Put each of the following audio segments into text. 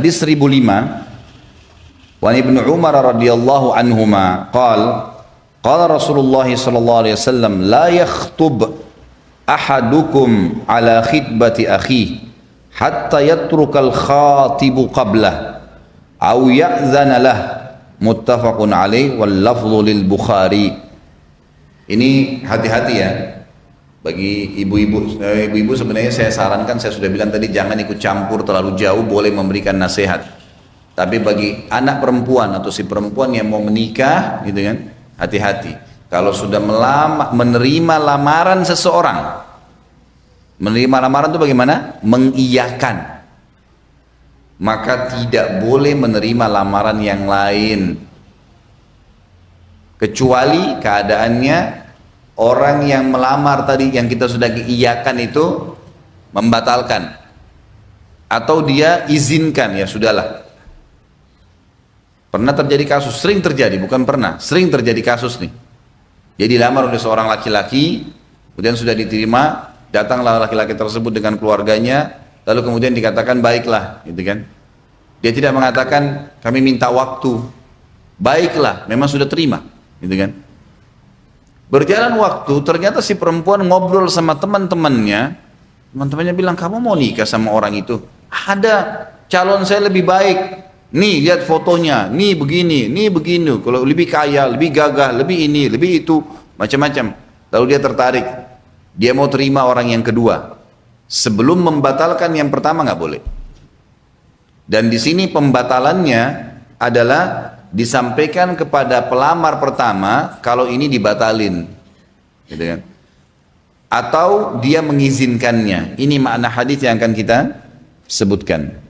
Hadis 1005. Wa Ibnu Umar radhiyallahu anhuma qala Rasulullah sallallahu alaihi wasallam la yakhtub ahadukum ala khitbati akhihi hatta yatrukal khatibu qablah aw ya'zana lah, muttafaqun alaih wal lafdhu lil Bukhari. Ini hati-hati ya bagi ibu-ibu sebenarnya saya sarankan, saya sudah bilang tadi, jangan ikut campur terlalu jauh, boleh memberikan nasihat. Tapi bagi anak perempuan atau si perempuan yang mau menikah gitu kan, hati-hati. Kalau sudah menerima lamaran seseorang, menerima lamaran itu bagaimana? Mengiyakan. Maka tidak boleh menerima lamaran yang lain. Kecuali keadaannya orang yang melamar tadi yang kita sudah iyakan itu membatalkan. Atau dia izinkan, ya sudahlah. Pernah terjadi kasus, sering terjadi, bukan pernah, sering terjadi kasus nih. Dia dilamar oleh seorang laki-laki, kemudian sudah diterima, datanglah laki-laki tersebut dengan keluarganya, lalu kemudian dikatakan baiklah, gitu kan. Dia tidak mengatakan kami minta waktu, baiklah, memang sudah terima, gitu kan. Berjalan waktu, ternyata si perempuan ngobrol sama teman-temannya, teman-temannya bilang, kamu mau nikah sama orang itu? Ada, calon saya lebih baik. Nih lihat fotonya, nih begini, kalau lebih kaya, lebih gagah, lebih ini, lebih itu, macam-macam. Lalu dia tertarik, dia mau terima orang yang kedua. Sebelum membatalkan yang pertama nggak boleh. Dan di sini pembatalannya adalah disampaikan kepada pelamar pertama kalau ini dibatalin, gitu kan? Atau dia mengizinkannya. Ini makna hadis yang akan kita sebutkan.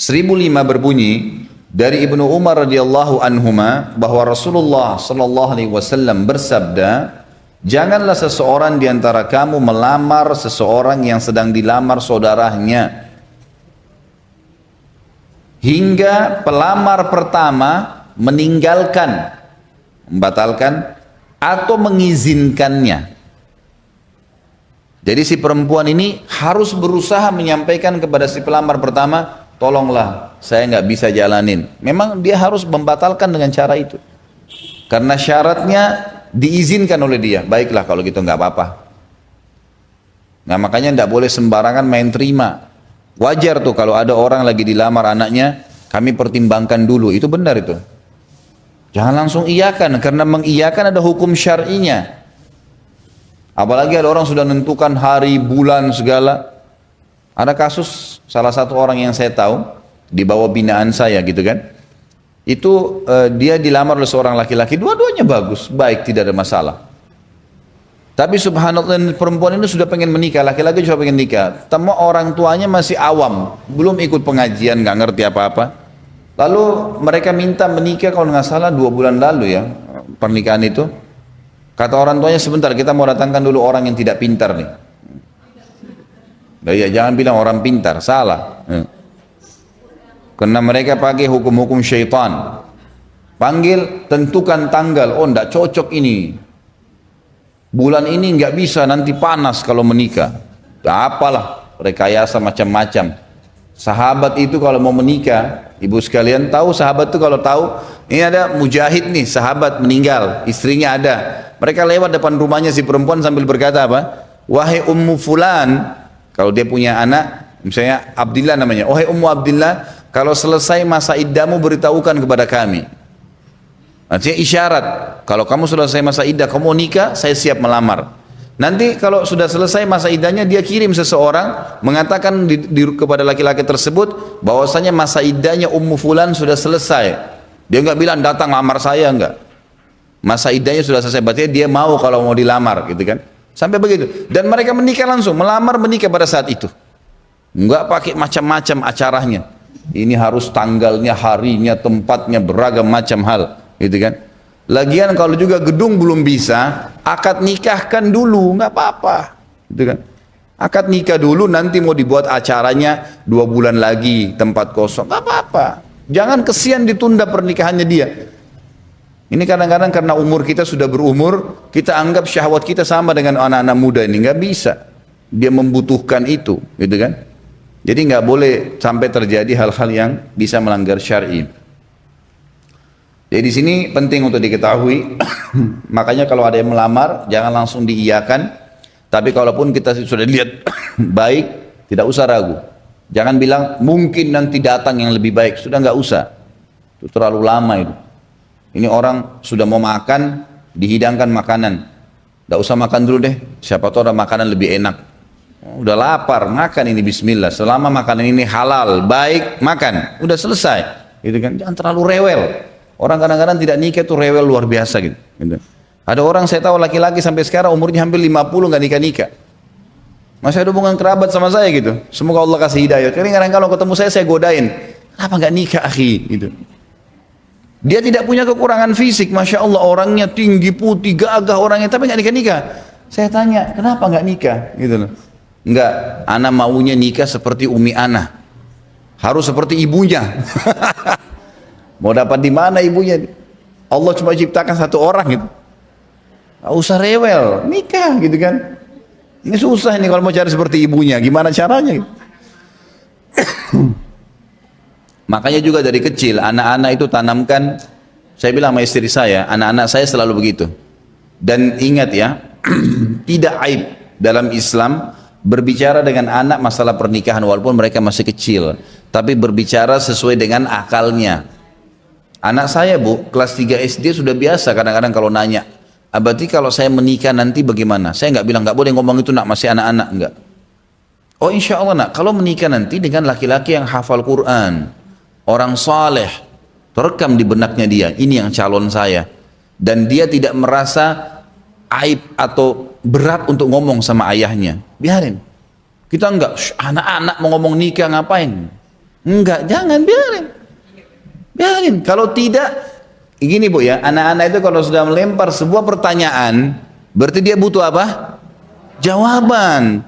1005 berbunyi dari Ibnu Umar radhiyallahu anhuma bahwa Rasulullah sallallahu alaihi wasallam bersabda, janganlah seseorang di antara kamu melamar seseorang yang sedang dilamar saudaranya hingga pelamar pertama meninggalkan, membatalkan atau mengizinkannya. Jadi si perempuan ini harus berusaha menyampaikan kepada si pelamar pertama, tolonglah, saya nggak bisa jalanin. Memang dia harus membatalkan dengan cara itu. Karena syaratnya diizinkan oleh dia. Baiklah kalau gitu nggak apa-apa. Nah makanya nggak boleh sembarangan main terima. Wajar tuh kalau ada orang lagi dilamar anaknya, kami pertimbangkan dulu. Itu benar itu. Jangan langsung iyakan, karena mengiyakan ada hukum syar'inya. Apalagi ada orang sudah menentukan hari, bulan, segala. Ada kasus salah satu orang yang saya tahu di bawah binaan saya gitu kan, itu dia dilamar oleh seorang laki-laki, dua-duanya bagus, baik, tidak ada masalah. Tapi subhanallah perempuan ini sudah pengen menikah, laki-laki juga pengen nikah, temu orang tuanya masih awam, belum ikut pengajian, nggak ngerti apa-apa. Lalu mereka minta menikah kalau nggak salah 2 bulan lalu ya pernikahan itu. Kata orang tuanya, sebentar kita mau datangkan dulu orang yang tidak pintar nih. Ya, jangan bilang orang pintar, salah. Karena mereka pakai hukum-hukum syaitan. Panggil, tentukan tanggal. Oh, enggak cocok ini. Bulan ini enggak bisa, nanti panas kalau menikah. Apalah, rekayasa macam-macam. Sahabat itu kalau mau menikah, ibu sekalian tahu sahabat itu kalau tahu, ini ada mujahid nih, sahabat meninggal, istrinya ada. Mereka lewat depan rumahnya si perempuan sambil berkata apa? Wahai Ummu Fulan, kalau dia punya anak, misalnya Abdillah namanya, wahai Ummu Abdillah, kalau selesai masa iddamu beritahukan kepada kami. Artinya isyarat, kalau kamu sudah selesai masa iddah, kamu mau nikah, saya siap melamar. Nanti kalau sudah selesai masa iddahnya, dia kirim seseorang mengatakan kepada laki-laki tersebut bahwasanya masa iddahnya Ummu Fulan sudah selesai. Dia enggak bilang datang lamar saya, enggak. Masa iddahnya sudah selesai, berarti dia mau kalau mau dilamar gitu kan. Sampai begitu. Dan mereka menikah langsung, melamar menikah pada saat itu. Enggak pakai macam-macam acaranya. Ini harus tanggalnya, harinya, tempatnya, beragam macam hal, gitu kan. Lagian kalau juga gedung belum bisa, akad nikahkan dulu, nggak apa-apa, gitu kan. Akad nikah dulu, nanti mau dibuat acaranya 2 bulan lagi, tempat kosong, nggak apa-apa. Jangan kesian ditunda pernikahannya dia. Ini kadang-kadang karena umur kita sudah berumur, kita anggap syahwat kita sama dengan anak-anak muda ini, nggak bisa. Dia membutuhkan itu, gitu kan. Jadi nggak boleh sampai terjadi hal-hal yang bisa melanggar syar'i. Jadi di sini penting untuk diketahui, makanya kalau ada yang melamar jangan langsung diiyakan. Tapi kalaupun kita sudah lihat baik, tidak usah ragu. Jangan bilang mungkin nanti datang yang lebih baik, sudah nggak usah. Itu terlalu lama itu. Ini orang sudah mau makan, dihidangkan makanan. Nggak usah makan dulu deh, siapa tahu ada makanan lebih enak. Udah lapar, makan ini bismillah. Selama makanan ini halal, baik, makan. Udah selesai. Gitu kan? Jangan terlalu rewel. Orang kadang-kadang tidak nikah tuh rewel luar biasa gitu. Ada orang saya tahu laki-laki sampai sekarang umurnya hampir 50 nggak nikah-nikah. Masih ada hubungan kerabat sama saya gitu. Semoga Allah kasih hidayah. Kadang-kadang kalau ketemu saya godain. Kenapa nggak nikah akhi? Gitu. Dia tidak punya kekurangan fisik. Masya Allah orangnya tinggi, putih, gagah orangnya. Tapi nggak nikah-nikah. Saya tanya, kenapa nggak nikah? Gitu loh. Enggak, ana maunya nikah seperti Umi Ana. Harus seperti ibunya. Mau dapat di mana ibunya? Allah cuma ciptakan satu orang gitu. Nggak usah rewel, nikah gitu kan. Ini susah ini kalau mau cari seperti ibunya, gimana caranya? Makanya juga dari kecil anak-anak itu tanamkan, saya bilang sama istri saya, anak-anak saya selalu begitu. Dan ingat ya, tidak aib dalam Islam berbicara dengan anak masalah pernikahan walaupun mereka masih kecil, tapi berbicara sesuai dengan akalnya. Anak saya bu, kelas 3 SD sudah biasa kadang-kadang kalau nanya, berarti kalau saya menikah nanti bagaimana? Saya nggak bilang nggak boleh ngomong itu nak, masih anak-anak, enggak. Oh insya Allah nak, kalau menikah nanti dengan laki-laki yang hafal Quran, orang saleh, terekam di benaknya dia, ini yang calon saya, dan dia tidak merasa aib atau berat untuk ngomong sama ayahnya, biarin. Kita enggak, anak-anak mau ngomong nikah ngapain? Enggak, jangan, biarin. Kalau tidak, gini bu ya, anak-anak itu kalau sudah melempar sebuah pertanyaan, berarti dia butuh apa? Jawaban.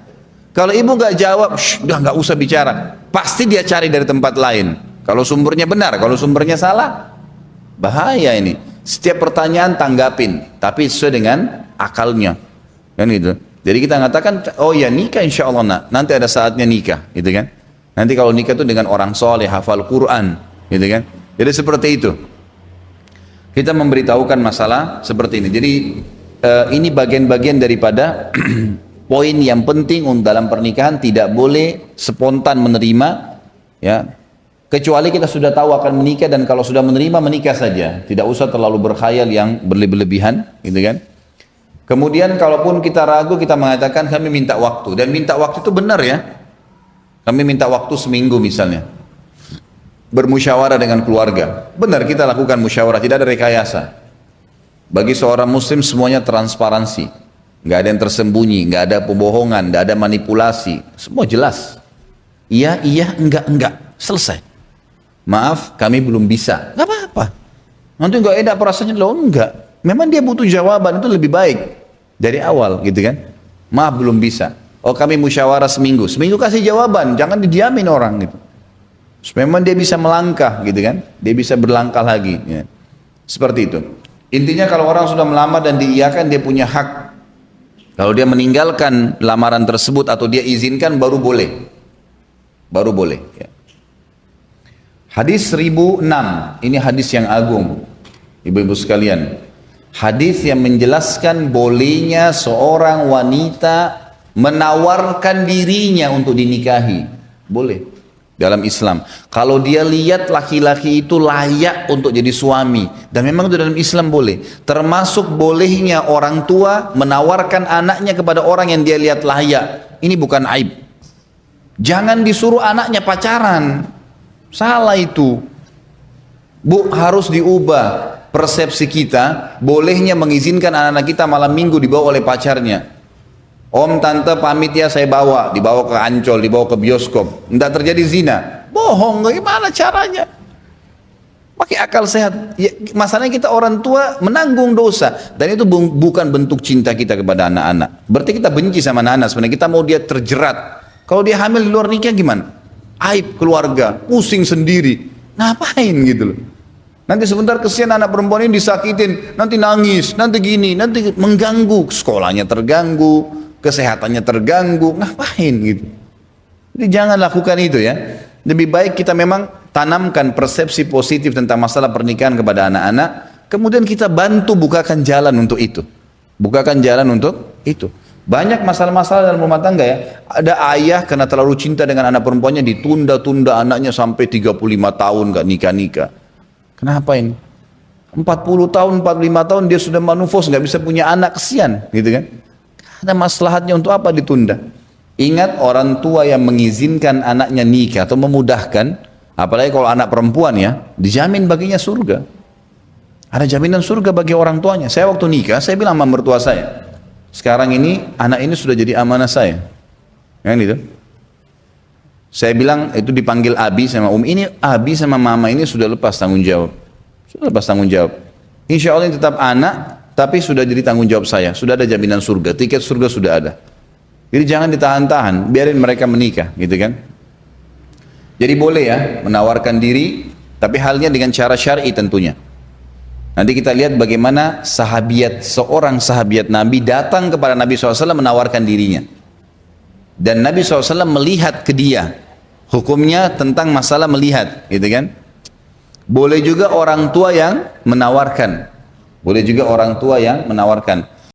Kalau ibu nggak jawab, udah nggak usah bicara. Pasti dia cari dari tempat lain. Kalau sumbernya benar, kalau sumbernya salah, bahaya ini. Setiap pertanyaan tanggapin, tapi sesuai dengan akalnya, kan gitu. Jadi kita mengatakan, oh ya nikah insya Allah nak. Nanti ada saatnya nikah, gitu kan. Nanti kalau nikah itu dengan orang soleh, hafal Quran, gitu kan. Jadi seperti itu. Kita memberitahukan masalah seperti ini. Jadi ini bagian-bagian daripada poin yang penting dalam pernikahan, tidak boleh spontan menerima, ya. Kecuali kita sudah tahu akan menikah, dan kalau sudah menerima menikah saja, tidak usah terlalu berkhayal yang berlebihan, gitu kan. Kemudian kalaupun kita ragu, kita mengatakan kami minta waktu, dan minta waktu itu benar ya. Kami minta waktu seminggu misalnya, bermusyawarah dengan keluarga. Benar kita lakukan musyawarah, tidak ada rekayasa. Bagi seorang muslim semuanya transparansi, nggak ada yang tersembunyi, nggak ada pembohongan, nggak ada manipulasi, semua jelas. Iya, enggak, selesai. Maaf, kami belum bisa. Nggak apa-apa. Nanti nggak enak perasaannya, loh enggak. Memang dia butuh jawaban, itu lebih baik dari awal, gitu kan. Maaf belum bisa. Oh kami musyawarah seminggu kasih jawaban, jangan didiamin orang gitu. Memang dia bisa melangkah, gitu kan. Dia bisa berlangkah lagi. Ya. Seperti itu. Intinya kalau orang sudah melamar dan diiyakan, dia punya hak. Kalau dia meninggalkan lamaran tersebut atau dia izinkan, baru boleh. Ya. Hadis 1006, ini hadis yang agung, ibu-ibu sekalian. Hadis yang menjelaskan bolehnya seorang wanita menawarkan dirinya untuk dinikahi. Boleh dalam Islam. Kalau dia lihat laki-laki itu layak untuk jadi suami, dan memang itu dalam Islam boleh. Termasuk bolehnya orang tua menawarkan anaknya kepada orang yang dia lihat layak. Ini bukan aib. Jangan disuruh anaknya pacaran. Salah itu. Bu, harus diubah persepsi kita. Bolehnya mengizinkan anak-anak kita malam minggu dibawa oleh pacarnya. Om, tante pamit ya, saya dibawa ke Ancol, dibawa ke bioskop. Tidak terjadi zina. Bohong, gimana caranya? Pakai akal sehat. Ya, masalahnya kita orang tua menanggung dosa. Dan itu bukan bentuk cinta kita kepada anak-anak. Berarti kita benci sama anak-anak. Sebenarnya kita mau dia terjerat. Kalau dia hamil di luar nikah gimana? Aib keluarga, pusing sendiri, ngapain gitu loh. Nanti sebentar kesian anak perempuan ini disakitin, nanti nangis, nanti gini, nanti mengganggu, sekolahnya terganggu, kesehatannya terganggu, ngapain gitu. Jadi jangan lakukan itu ya. Lebih baik kita memang tanamkan persepsi positif tentang masalah pernikahan kepada anak-anak, kemudian kita bantu bukakan jalan untuk itu. Bukakan jalan untuk itu. Banyak masalah-masalah dalam rumah tangga ya. Ada ayah karena terlalu cinta dengan anak perempuannya ditunda-tunda anaknya sampai 35 tahun gak nikah-nikah. Kenapa ini? 40 tahun, 45 tahun dia sudah manufos, gak bisa punya anak, kesian gitu kan. Ada maslahatnya untuk apa ditunda? Ingat orang tua yang mengizinkan anaknya nikah atau memudahkan, apalagi kalau anak perempuan ya, dijamin baginya surga. Ada jaminan surga bagi orang tuanya. Saya waktu nikah, saya bilang sama mertua saya, sekarang ini anak ini sudah jadi amanah saya. Kan itu? Saya bilang itu dipanggil Abi sama ini Abi sama Mama ini sudah lepas tanggung jawab. Sudah lepas tanggung jawab. Insya Allah ini tetap anak, tapi sudah jadi tanggung jawab saya. Sudah ada jaminan surga, tiket surga sudah ada. Jadi jangan ditahan-tahan, biarin mereka menikah, gitu kan? Jadi boleh ya menawarkan diri, tapi halnya dengan cara syar'i tentunya. Nanti kita lihat bagaimana seorang sahabiat Nabi datang kepada Nabi SAW menawarkan dirinya. Dan Nabi SAW melihat ke dia. Hukumnya tentang masalah melihat, gitu kan? Boleh juga orang tua yang menawarkan. Boleh juga orang tua yang menawarkan.